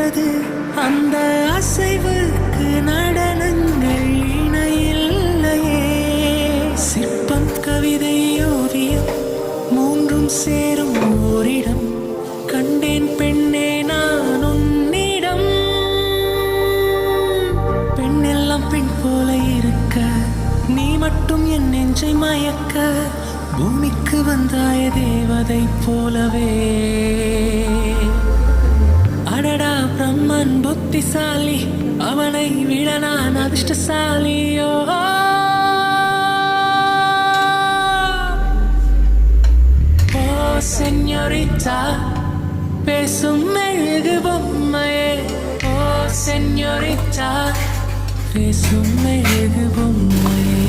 அசைவது அந்த அசைவுக்கு நடனங்கள் இணையில்லையே. சிற்பம் கவிதை ஓவியம் மூன்றும் சேரும் ஓரிடம் கண்டேன் பெண்ணே நான் உன்னிடம். பெண்ணெல்லாம் பெண் போல இருக்க நீ மட்டும் என் நெஞ்சை மயக்க. பூமிக்கு வந்தாய தேவதை போலவே. அடடா பிரம்மன் புத்திசாலி, அவனை விட நான் அதிர்ஷ்டசாலியோ. ஓ சென்யோரிட்டா பேசும் மெழுகு பொம்மையே. ஓ சென்யோரிட்டா பேசும் மெழுகு பொம்மையே.